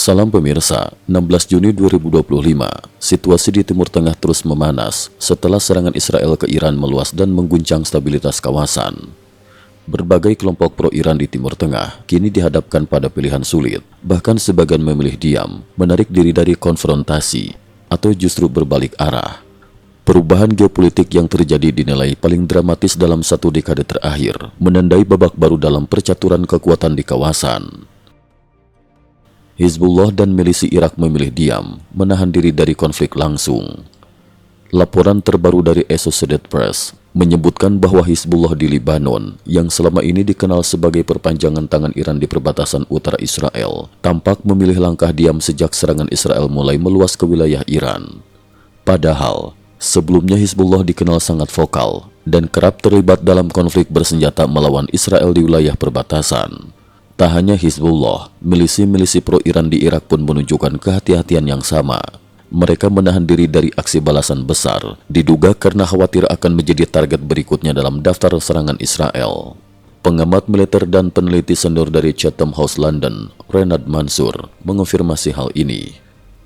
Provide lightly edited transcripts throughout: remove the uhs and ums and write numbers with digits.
Salam pemirsa, 16 Juni 2025, situasi di Timur Tengah terus memanas setelah serangan Israel ke Iran meluas dan mengguncang stabilitas kawasan. Berbagai kelompok pro-Iran di Timur Tengah kini dihadapkan pada pilihan sulit, bahkan sebagian memilih diam, menarik diri dari konfrontasi, atau justru berbalik arah. Perubahan geopolitik yang terjadi dinilai paling dramatis dalam satu dekade terakhir, menandai babak baru dalam percaturan kekuatan di kawasan. Hizbullah dan milisi Irak memilih diam, menahan diri dari konflik langsung. Laporan terbaru dari Associated Press menyebutkan bahwa Hizbullah di Lebanon, yang selama ini dikenal sebagai perpanjangan tangan Iran di perbatasan utara Israel, tampak memilih langkah diam sejak serangan Israel mulai meluas ke wilayah Iran. Padahal, sebelumnya Hizbullah dikenal sangat vokal dan kerap terlibat dalam konflik bersenjata melawan Israel di wilayah perbatasan. Tak hanya Hizbullah, milisi-milisi pro-Iran di Irak pun menunjukkan kehati-hatian yang sama. Mereka menahan diri dari aksi balasan besar, diduga karena khawatir akan menjadi target berikutnya dalam daftar serangan Israel. Pengamat militer dan peneliti senior dari Chatham House London, Renard Mansour, mengonfirmasi hal ini.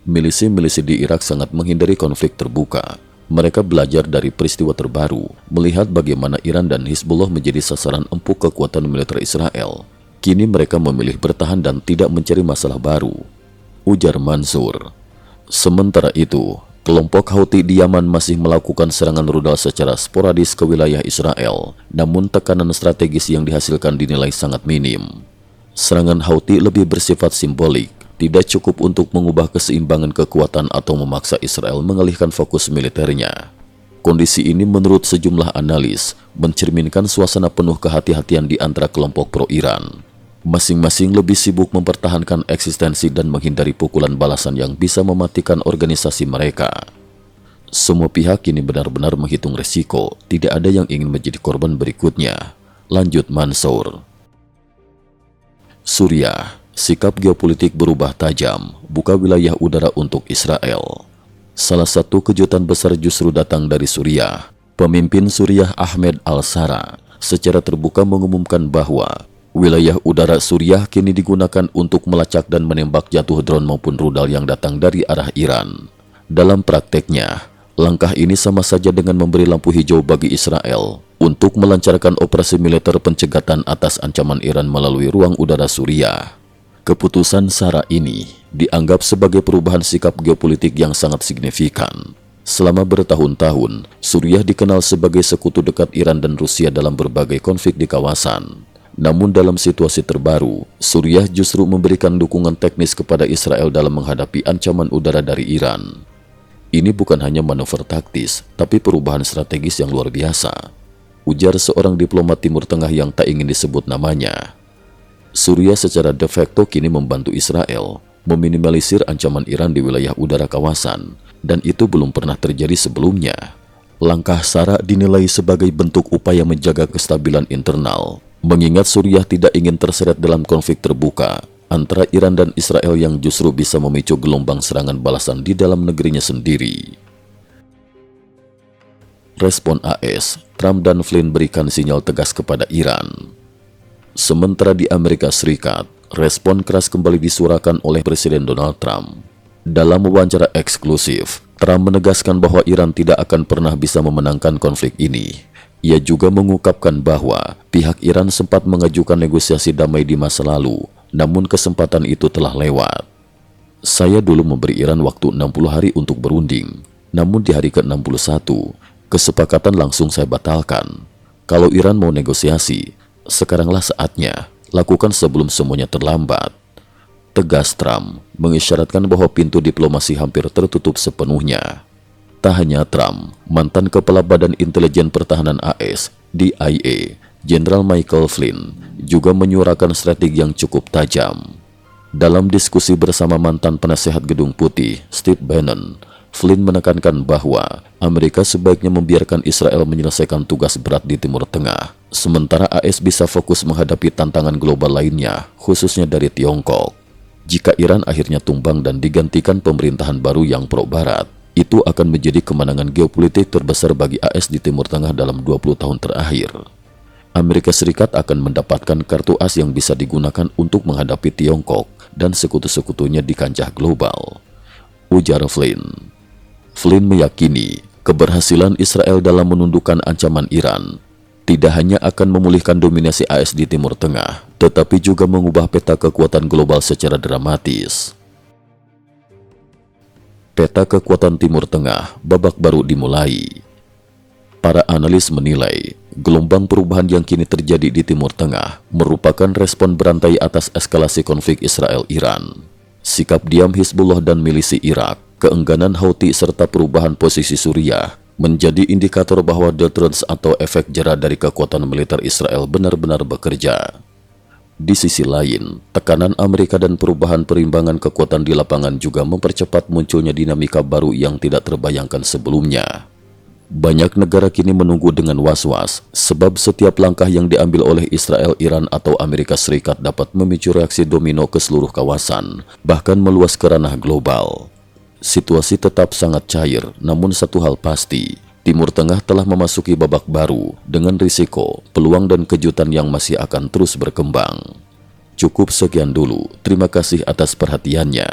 Milisi-milisi di Irak sangat menghindari konflik terbuka. Mereka belajar dari peristiwa terbaru, melihat bagaimana Iran dan Hizbullah menjadi sasaran empuk kekuatan militer Israel. Kini mereka memilih bertahan dan tidak mencari masalah baru, ujar Mansour. Sementara itu, kelompok Houthi di Yaman masih melakukan serangan rudal secara sporadis ke wilayah Israel, namun tekanan strategis yang dihasilkan dinilai sangat minim. Serangan Houthi lebih bersifat simbolik, tidak cukup untuk mengubah keseimbangan kekuatan atau memaksa Israel mengalihkan fokus militernya. Kondisi ini menurut sejumlah analis mencerminkan suasana penuh kehati-hatian di antara kelompok pro-Iran. Masing-masing lebih sibuk mempertahankan eksistensi dan menghindari pukulan balasan yang bisa mematikan organisasi mereka. Semua pihak kini benar-benar menghitung resiko, tidak ada yang ingin menjadi korban berikutnya, lanjut Mansour. Suriah, sikap geopolitik berubah tajam, buka wilayah udara untuk Israel. Salah satu kejutan besar justru datang dari Suriah. Pemimpin Suriah Ahmed al-Shara secara terbuka mengumumkan bahwa wilayah udara Suriah kini digunakan untuk melacak dan menembak jatuh drone maupun rudal yang datang dari arah Iran. Dalam prakteknya, langkah ini sama saja dengan memberi lampu hijau bagi Israel untuk melancarkan operasi militer pencegatan atas ancaman Iran melalui ruang udara Suriah. Keputusan Shara ini dianggap sebagai perubahan sikap geopolitik yang sangat signifikan. Selama bertahun-tahun, Suriah dikenal sebagai sekutu dekat Iran dan Rusia dalam berbagai konflik di kawasan. Namun dalam situasi terbaru, Suriah justru memberikan dukungan teknis kepada Israel dalam menghadapi ancaman udara dari Iran. Ini bukan hanya manuver taktis, tapi perubahan strategis yang luar biasa, ujar seorang diplomat Timur Tengah yang tak ingin disebut namanya. Suriah secara de facto kini membantu Israel meminimalisir ancaman Iran di wilayah udara kawasan, dan itu belum pernah terjadi sebelumnya. Langkah Shara dinilai sebagai bentuk upaya menjaga kestabilan internal, mengingat Suriah tidak ingin terseret dalam konflik terbuka antara Iran dan Israel yang justru bisa memicu gelombang serangan balasan di dalam negerinya sendiri. Respon AS, Trump dan Flynn berikan sinyal tegas kepada Iran. Sementara di Amerika Serikat, respon keras kembali disuarakan oleh Presiden Donald Trump. Dalam wawancara eksklusif, Trump menegaskan bahwa Iran tidak akan pernah bisa memenangkan konflik ini. Ia juga mengungkapkan bahwa pihak Iran sempat mengajukan negosiasi damai di masa lalu, namun kesempatan itu telah lewat. Saya dulu memberi Iran waktu 60 hari untuk berunding, namun di hari ke-61, kesepakatan langsung saya batalkan. Kalau Iran mau negosiasi, sekaranglah saatnya, lakukan sebelum semuanya terlambat, tegas Trump, mengisyaratkan bahwa pintu diplomasi hampir tertutup sepenuhnya. Tak hanya Trump, mantan Kepala Badan Intelijen Pertahanan AS, DIA, Jenderal Michael Flynn, juga menyuarakan strategi yang cukup tajam. Dalam diskusi bersama mantan penasehat Gedung Putih, Steve Bannon, Flynn menekankan bahwa Amerika sebaiknya membiarkan Israel menyelesaikan tugas berat di Timur Tengah, sementara AS bisa fokus menghadapi tantangan global lainnya, khususnya dari Tiongkok. Jika Iran akhirnya tumbang dan digantikan pemerintahan baru yang pro-Barat, itu akan menjadi kemenangan geopolitik terbesar bagi AS di Timur Tengah dalam 20 tahun terakhir. Amerika Serikat akan mendapatkan kartu as yang bisa digunakan untuk menghadapi Tiongkok dan sekutu-sekutunya di kancah global, ujar Flynn. Flynn meyakini keberhasilan Israel dalam menundukkan ancaman Iran tidak hanya akan memulihkan dominasi AS di Timur Tengah, tetapi juga mengubah peta kekuatan global secara dramatis. Peta kekuatan Timur Tengah babak baru dimulai. Para analis menilai, gelombang perubahan yang kini terjadi di Timur Tengah merupakan respon berantai atas eskalasi konflik Israel-Iran. Sikap diam Hizbullah dan milisi Irak, keengganan Houthi serta perubahan posisi Suriah menjadi indikator bahwa deterrence atau efek jera dari kekuatan militer Israel benar-benar bekerja. Di sisi lain, tekanan Amerika dan perubahan perimbangan kekuatan di lapangan juga mempercepat munculnya dinamika baru yang tidak terbayangkan sebelumnya. Banyak negara kini menunggu dengan was-was, sebab setiap langkah yang diambil oleh Israel, Iran, atau Amerika Serikat dapat memicu reaksi domino ke seluruh kawasan, bahkan meluas ke ranah global. Situasi tetap sangat cair, namun satu hal pasti, Timur Tengah telah memasuki babak baru dengan risiko, peluang dan kejutan yang masih akan terus berkembang. Cukup sekian dulu, terima kasih atas perhatiannya.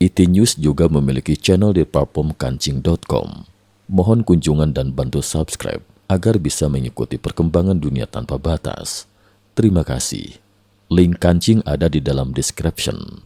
IT News juga memiliki channel di platform kancing.com. Mohon kunjungan dan bantu subscribe agar bisa mengikuti perkembangan dunia tanpa batas. Terima kasih. Link kancing ada di dalam description.